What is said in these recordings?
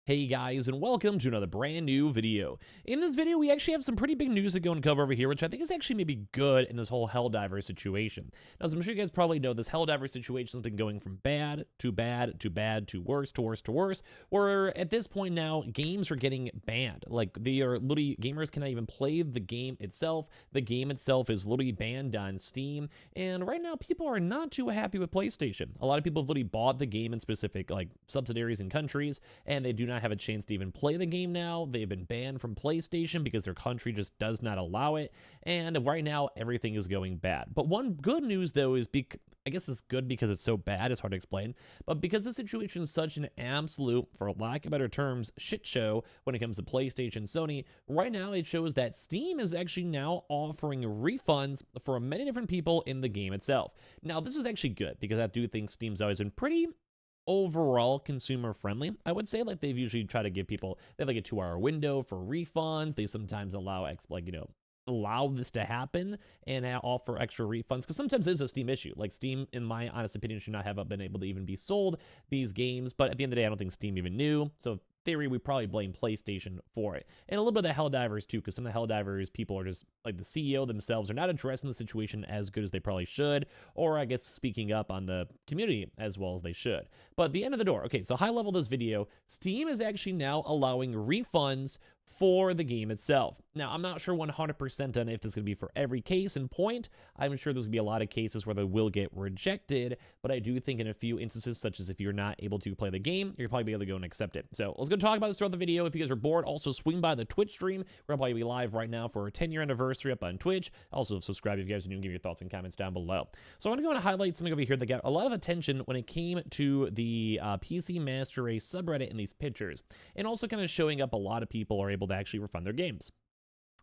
Hey guys, and welcome to another brand new video. In this video, we actually have some pretty big news to go and cover over here, which I think is actually maybe good in this whole Helldivers situation. Now, as I'm sure you guys probably know, this Helldivers situation has been going from bad to bad to bad to worse to worse to worse, where at this point now, games are getting banned. Like, they are literally, gamers cannot even play the game itself. The game itself is literally banned on Steam, and right now, people are not too happy with PlayStation. A lot of people have literally bought the game in specific, like, subsidiaries and countries, and they do not have a chance to even play the game now. They've been banned from PlayStation because their country just does not allow it, and right now everything is going bad. But one good news though is, I guess it's good because it's so bad, it's hard to explain, but because the situation is such an absolute, for lack of better terms, shit show when it comes to PlayStation, Sony, right now it shows that Steam is actually now offering refunds for many different people in the game itself. Now, this is actually good because I do think Steam's always been pretty overall consumer friendly. I would say, like, they've usually tried to give people, they have like a 2-hour window for refunds. They sometimes allow allow this to happen and offer extra refunds, because sometimes it is a Steam issue. Like, Steam, in my honest opinion, should not have been able to even be sold these games, but at the end of the day, I don't think Steam even knew. So in theory, we probably blame PlayStation for it, and a little bit of the Helldivers too, because some of the Helldivers people are just, like, the CEO themselves are not addressing the situation as good as they probably should, or I guess speaking up on the community as well as they should. But the end of the door. Okay, so high level of this video, Steam is actually now allowing refunds for the game itself. Now, I'm not sure 100% on if this is going to be for every case in point. I'm sure there's going to be a lot of cases where they will get rejected, but I do think in a few instances, such as if you're not able to play the game, you'll probably be able to go and accept it. So let's go talk about this throughout the video. If you guys are bored, also swing by the Twitch stream. We're probably be live right now for our 10-year anniversary up on Twitch. Also, subscribe if you guys are new and give your thoughts and comments down below. So I'm going to go and highlight something over here that got a lot of attention when it came to the PC Master Race subreddit in these pictures, and also kind of showing up a lot of people are able to actually refund their games.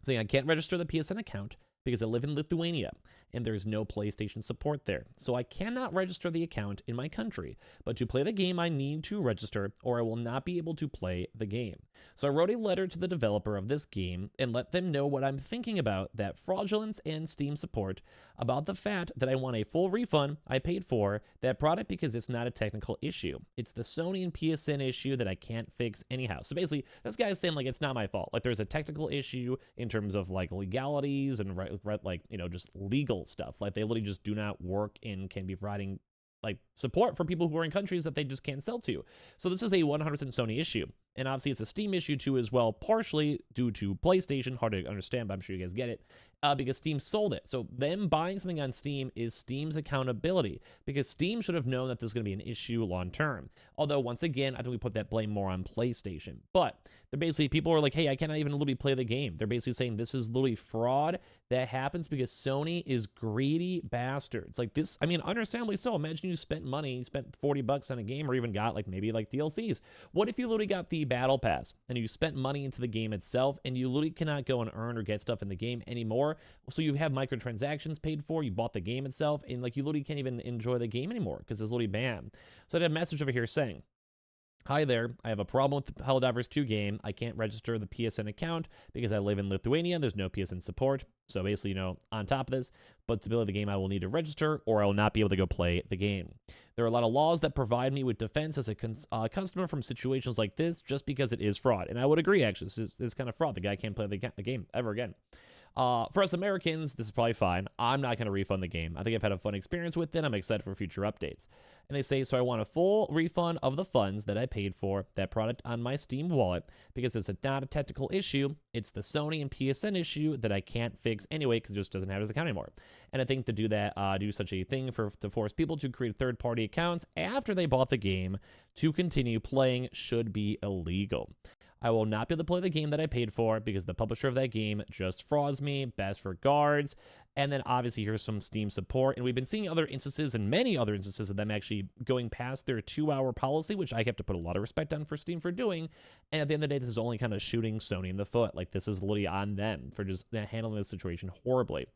Saying I can't register the PSN account because I live in Lithuania and there's no PlayStation support there. So I cannot register the account in my country, but to play the game, I need to register or I will not be able to play the game. So I wrote a letter to the developer of this game and let them know what I'm thinking about that fraudulence and Steam support, about the fact that I want a full refund I paid for that product because it's not a technical issue. It's the Sony and PSN issue that I can't fix anyhow. So basically, this guy is saying, like, it's not my fault. Like, there's a technical issue in terms of, like, legalities and like, you know, just legal stuff. Like, they literally just do not work and can be providing, like, support for people who are in countries that they just can't sell to. So this is a 100% Sony issue. And obviously it's a Steam issue too as well, partially due to PlayStation. Hard to understand, but I'm sure you guys get it. Because Steam sold it. So them buying something on Steam is Steam's accountability, because Steam should have known that this is going to be an issue long term. Although, once again, I think we put that blame more on PlayStation. But they're basically, people are like, hey, I cannot even literally play the game. They're basically saying this is literally fraud that happens because Sony is greedy bastards. Like, this, I mean, understandably so. Imagine you spent money, you spent 40 bucks on a game, or even got, like, maybe like DLCs. What if you literally got the battle pass and you spent money into the game itself and you literally cannot go and earn or get stuff in the game anymore? So you have microtransactions paid for, you bought the game itself, and, like, you literally can't even enjoy the game anymore because it's literally banned. So I had a message over here saying, hi there, I have a problem with the Helldivers 2 game. I can't register the PSN account because I live in Lithuania. There's no PSN support. So basically, you know, on top of this, but to play the game, I will need to register or I will not be able to go play the game. There are a lot of laws that provide me with defense as a customer from situations like this, just because it is fraud. And I would agree, actually, this is kind of fraud. The guy can't play the game ever again. For us Americans, this is probably fine. I'm not going to refund the game. I think I've had a fun experience with it. I'm excited for future updates. And they say, so I want a full refund of the funds that I paid for that product on my Steam wallet, because it's not a technical issue. It's the Sony and PSN issue that I can't fix anyway because it just doesn't have his account anymore. And I think to do that, do such a thing to force people to create third-party accounts after they bought the game to continue playing should be illegal. I will not be able to play the game that I paid for because the publisher of that game just frauds me. Best regards. And then obviously here's some Steam support. And we've been seeing other instances and many other instances of them actually going past their 2-hour policy, which I have to put a lot of respect on for Steam for doing. And at the end of the day, this is only kind of shooting Sony in the foot. Like, this is literally on them for just handling this situation horribly.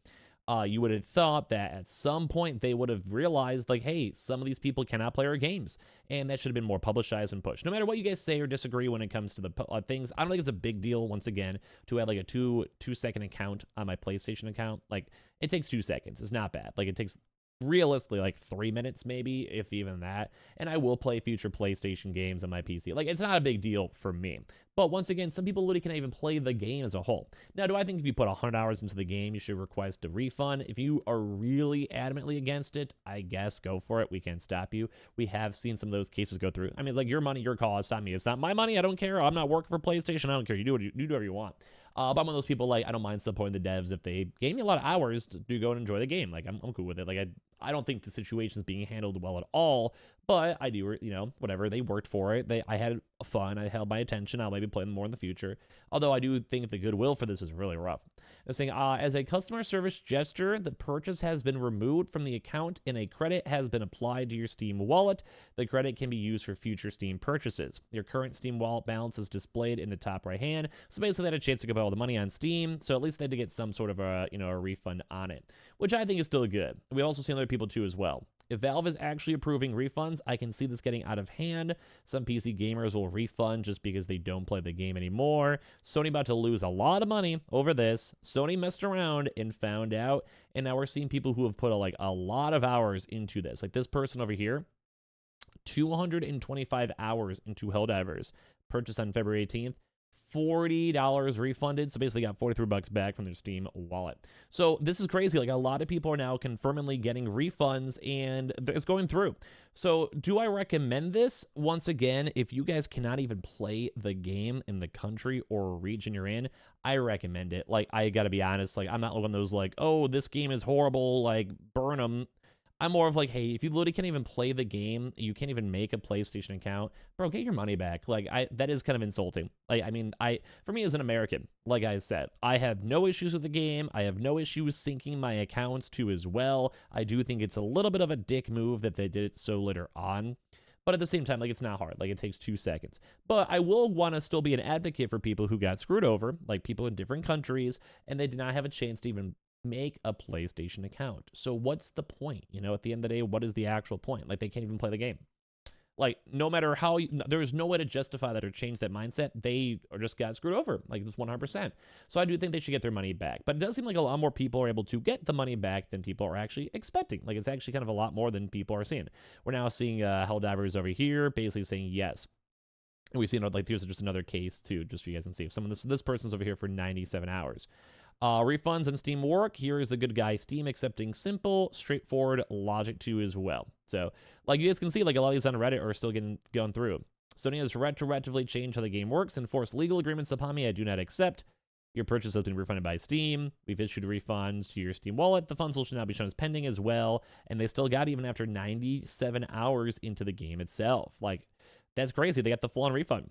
You would have thought that at some point they would have realized, like, hey, some of these people cannot play our games, and that should have been more publicized and pushed. No matter what you guys say or disagree when it comes to the things, I don't think it's a big deal, once again, to have like a two-second account on my PlayStation account. Like, it takes 2 seconds. It's not bad. Like, it takes realistically like 3 minutes maybe, if even that, and I will play future PlayStation games on my PC. Like, it's not a big deal for me. But once again, some people literally can't even play the game as a whole. Now, do I think if you put 100 hours into the game, you should request a refund? If you are really adamantly against it, I guess go for it. We can't stop you. We have seen some of those cases go through. I mean, like, your money, your call. It's not me. It's not my money. I don't care. I'm not working for PlayStation. I don't care. You do whatever you want. But I'm one of those people, like, I don't mind supporting the devs if they gave me a lot of hours to go and enjoy the game. Like, I'm cool with it. Like, I don't think the situation is being handled well at all, but I do, you know, whatever. They worked for it. I had fun. I held my attention. I'll maybe play them more in the future. Although I do think the goodwill for this is really rough. They're saying, as a customer service gesture, the purchase has been removed from the account and a credit has been applied to your Steam wallet. The credit can be used for future Steam purchases. Your current Steam wallet balance is displayed in the top right hand. So basically, they had a chance to go buy all the money on Steam. So at least they had to get some sort of a, you know, a refund on it, which I think is still good. We've also seen other people too as well. If Valve is actually approving refunds, I can see this getting out of hand. Some PC gamers will refund just because they don't play the game anymore. Sony about to lose a lot of money over this. Sony messed around and found out, and now we're seeing people who have put a lot of hours into this. Like this person over here, 225 hours into Helldivers, purchased on February 18th. $40 refunded, so basically got 43 bucks back from their Steam wallet. So this is crazy. Like, a lot of people are now confirmingly getting refunds, and it's going through. So do I recommend this? Once again, if you guys cannot even play the game in the country or region you're in, I recommend it. Like, I gotta be honest, like, I'm not one of those like, oh, this game is horrible, like, burn them. I'm more of like, hey, if you literally can't even play the game, you can't even make a PlayStation account, bro, get your money back. Like, that is kind of insulting. Like, I mean, for me as an American, like I said, I have no issues with the game. I have no issues syncing my accounts too as well. I do think it's a little bit of a dick move that they did it so later on. But at the same time, like, it's not hard. Like, it takes 2 seconds. But I will want to still be an advocate for people who got screwed over, like people in different countries, and they did not have a chance to even make a PlayStation account. So what's the point? You know, at the end of the day, what is the actual point? Like, they can't even play the game. Like, no matter how, there's no way to justify that or change that mindset. They are just got screwed over. Like, it's 100%. So I do think they should get their money back. But it does seem like a lot more people are able to get the money back than people are actually expecting. Like, it's actually kind of a lot more than people are seeing. We're now seeing Helldivers over here basically saying yes. And we've seen, like, here's just another case, too, just so you guys can see. If someone, this person's over here for 97 hours. Refunds and Steam work. Here is the good guy Steam accepting simple, straightforward logic too as well. So, like you guys can see, like a lot of these on Reddit are still going through. Sony has retroactively changed how the game works and forced legal agreements upon me I do not accept. Your purchase has been refunded by Steam. We've issued refunds to your Steam wallet. The funds will now be shown as pending as well. And they still got even after 97 hours into the game itself. Like, that's crazy. They got the full-on refund.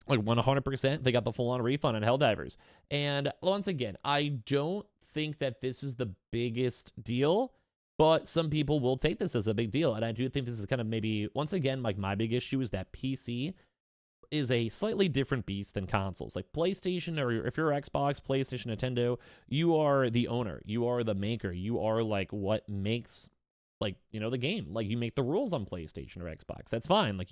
Like 100%, they got the full-on refund on Helldivers. And once again, I don't think that this is the biggest deal, but some people will take this as a big deal. And I do think this is kind of maybe, once again, like my big issue is that PC is a slightly different beast than consoles. Like PlayStation, or if you're Xbox, PlayStation, Nintendo, you are the owner. You are the maker. You are like what makes, like, you know, the game. Like, you make the rules on PlayStation or Xbox. That's fine. Like,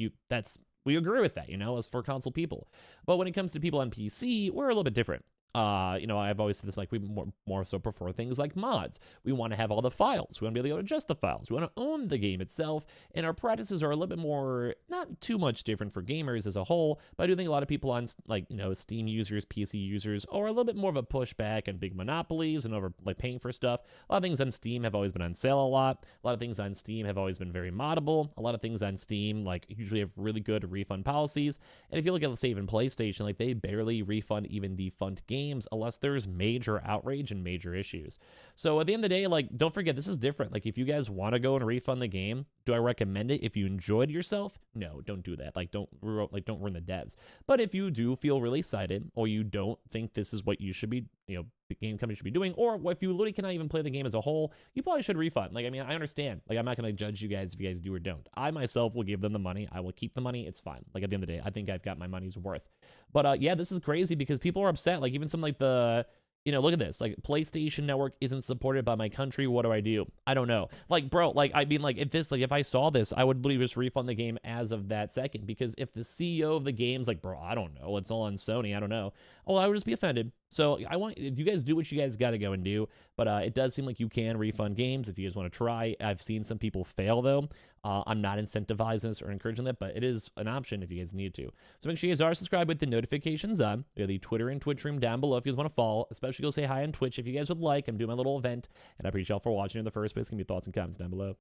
we agree with that, you know, as for console people. But when it comes to people on PC, we're a little bit different. You know, I've always said this, like, we more so prefer things like mods. We want to have all the files. We want to be able to adjust the files. We want to own the game itself. And our practices are a little bit more, not too much different for gamers as a whole, but I do think a lot of people on, like, you know, Steam users, PC users, are a little bit more of a pushback on big monopolies and over, like, paying for stuff. A lot of things on Steam have always been on sale a lot. A lot of things on Steam have always been very moddable. A lot of things on Steam, like, usually have really good refund policies. And if you look at, let's say, even PlayStation, like, they barely refund even defunct games unless there's major outrage and major issues. So at the end of the day, like, don't forget, this is different. Like, if you guys want to go and refund the game, do I recommend it? If you enjoyed yourself, no, don't do that. Like, don't ruin the devs. But if you do feel really excited, or you don't think this is what you should be, you know, the game company should be doing, or if you literally cannot even play the game as a whole, you probably should refund. Like, I mean, I understand. Like, I'm not going to judge you guys if you guys do or don't. I myself will give them the money. I will keep the money. It's fine. Like, at the end of the day, I think I've got my money's worth. But yeah, this is crazy because people are upset. Like, even some, like, the, you know, look at this. Like, PlayStation Network isn't supported by my country. What do I do? I don't know. Like, bro, like, I mean, like, if I saw this, I would literally just refund the game as of that second. Because if the CEO of the game's like, bro, I don't know, it's all on Sony, I don't know. Oh, I would just be offended. So I want you guys do what you guys got to go and do, but it does seem like you can refund games if you guys want to try. I've seen some people fail though. I'm not incentivizing this or encouraging that, but it is an option if you guys need to. So make sure you guys are subscribed with the notifications on. We have the Twitter and Twitch room down below if you guys want to follow. Especially go say hi on Twitch if you guys would like. I'm doing my little event, and I appreciate y'all for watching in the first place. Give me thoughts and comments down below.